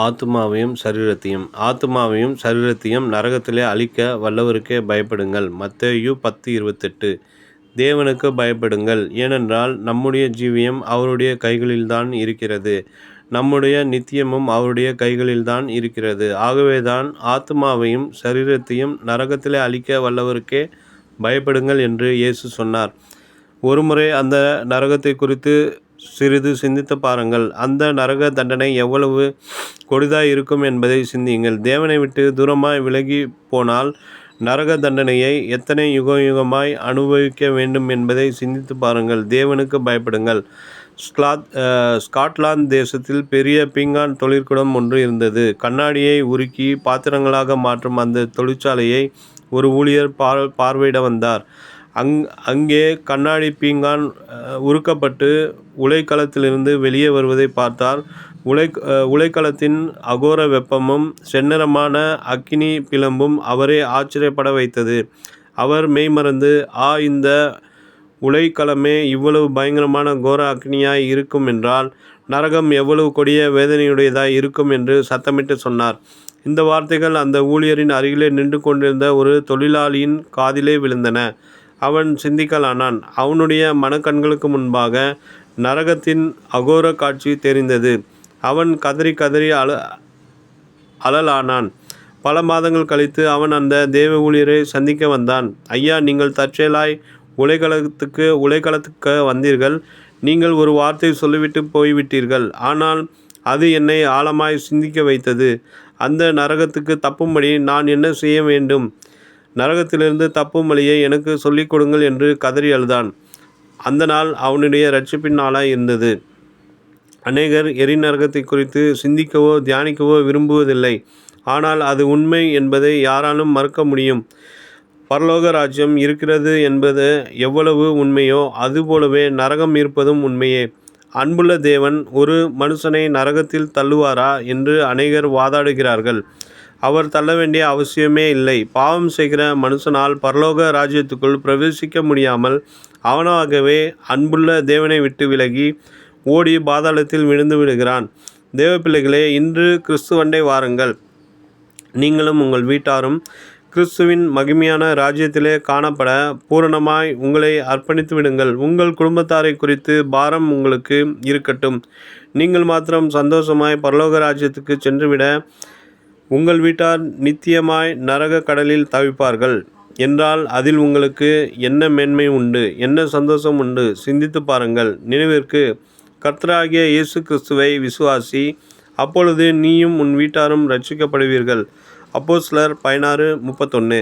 ஆத்துமாவையும் சரீரத்தையும் நரகத்திலே அழிக்க வல்லவருக்கே பயப்படுங்கள். மத்தேயு 10:28. தேவனுக்கு பயப்படுங்கள், ஏனென்றால் நம்முடைய ஜீவியம் அவருடைய கைகளில்தான் இருக்கிறது, நம்முடைய நித்தியமும் அவருடைய கைகளில்தான் இருக்கிறது. ஆகவேதான் ஆத்துமாவையும் சரீரத்தையும் நரகத்திலே அழிக்க வல்லவருக்கே பயப்படுங்கள் என்று இயேசு சொன்னார். ஒருமுறை அந்த நரகத்தை குறித்து சிறிது சிந்தித்து பாருங்கள். அந்த நரக தண்டனை எவ்வளவு கொடிதாய் இருக்கும் என்பதை சிந்தியுங்கள். தேவனை விட்டு தூரமாய் விலகி போனால் நரக தண்டனையை எத்தனை யுகமாய் அனுபவிக்க வேண்டும் என்பதை சிந்தித்து பாருங்கள். தேவனுக்கு பயப்படுங்கள். ஸ்காட்லாந்து தேசத்தில் பெரிய பீங்கான் தொழிற்கூடம் ஒன்று இருந்தது. கண்ணாடியை உருக்கி பாத்திரங்களாக மாற்றும் அந்த தொழிற்சாலையை ஒரு ஊழியர் பார்வையிட வந்தார். அங்கே கண்ணாடி பீங்கான் உருக்கப்பட்டு உலைக்களத்திலிருந்து வெளியே வருவதை பார்த்தார். உலைக்களத்தின் அகோர வெப்பமும் செந்நிறமான அக்கினி பிழம்பும் அவரை ஆச்சரியப்பட வைத்தது. அவர் மெய்மறந்து, இந்த உலைக்களமே இவ்வளவு பயங்கரமான கோர அக்னியாய் இருக்கும் என்றால் நரகம் எவ்வளவு கொடிய வேதனையுடையதாய் இருக்கும் என்று சத்தமிட்டு சொன்னார். இந்த வார்த்தைகள் அந்த ஊழியரின் அருகிலே நின்று கொண்டிருந்த ஒரு தொழிலாளியின் காதிலே விழுந்தன. அவன் சிந்திக்கலானான். அவனுடைய மனக்கண்களுக்கு முன்பாக நரகத்தின் அகோர காட்சி தெரிந்தது. அவன் கதறி கதறி அழலானான். பல மாதங்கள் கழித்து அவன் அந்த தேவ ஊழியரை சந்திக்க வந்தான். ஐயா, நீங்கள் தற்செயலாய் உலைக்களத்துக்கு வந்தீர்கள். நீங்கள் ஒரு வார்த்தை சொல்லிவிட்டு போய்விட்டீர்கள். ஆனால் அது என்னை ஆழமாய் சிந்திக்க வைத்தது. அந்த நரகத்துக்கு தப்பும்படி நான் என்ன செய்ய வேண்டும்? நரகத்திலிருந்து தப்பும் வழியை எனக்கு சொல்லிக் கொடுங்கள் என்று கதறி அழுதான். அந்த நாள் அவனுடைய இரட்சிப்பின் நாளாய் இருந்தது. அநேகர் எரிநரகத்தை குறித்து சிந்திக்கவோ தியானிக்கவோ விரும்புவதில்லை. ஆனால் அது உண்மை என்பதை யாராலும் மறுக்க முடியும். பரலோக ராஜ்யம் இருக்கிறது என்பது எவ்வளவு உண்மையோ அதுபோலவே நரகம் இருப்பதும் உண்மையே. அன்புள்ள தேவன் ஒரு மனுஷனை நரகத்தில் தள்ளுவாரா என்று அநேகர் வாதாடுகிறார்கள். அவர் தள்ள வேண்டிய அவசியமே இல்லை. பாவம் செய்கிற மனுஷனால் பரலோக ராஜ்யத்துக்குள் பிரவேசிக்க முடியாமல் அவனாகவே அன்புள்ள தேவனை விட்டு விலகி ஓடி பாதாளத்தில் விழுந்து விடுகிறான். தேவ பிள்ளைகளே, இன்று கிறிஸ்துவண்டை வாருங்கள். நீங்களும் உங்கள் வீட்டாரும் கிறிஸ்துவின் மகிமையான ராஜ்யத்திலே காணப்பட பூரணமாய் உங்களை அர்ப்பணித்து விடுங்கள். உங்கள் குடும்பத்தாரை குறித்து பாரம் உங்களுக்கு இருக்கட்டும். நீங்கள் மாத்திரம் சந்தோஷமாய் பரலோக ராஜ்யத்துக்கு சென்றுவிட உங்கள் வீட்டார் நித்தியமாய் நரக கடலில் தவிப்பார்கள் என்றால் அதில் உங்களுக்கு என்ன மேன்மை உண்டு, என்ன சந்தோஷம் உண்டு? சிந்தித்து பாருங்கள். நினைவிற்கு, கர்த்தராகிய இயேசு கிறிஸ்துவை விசுவாசி, அப்பொழுது நீயும் உன் வீட்டாரும் இரட்சிக்கப்படுவீர்கள். அப்போஸ்தலர் 16:31.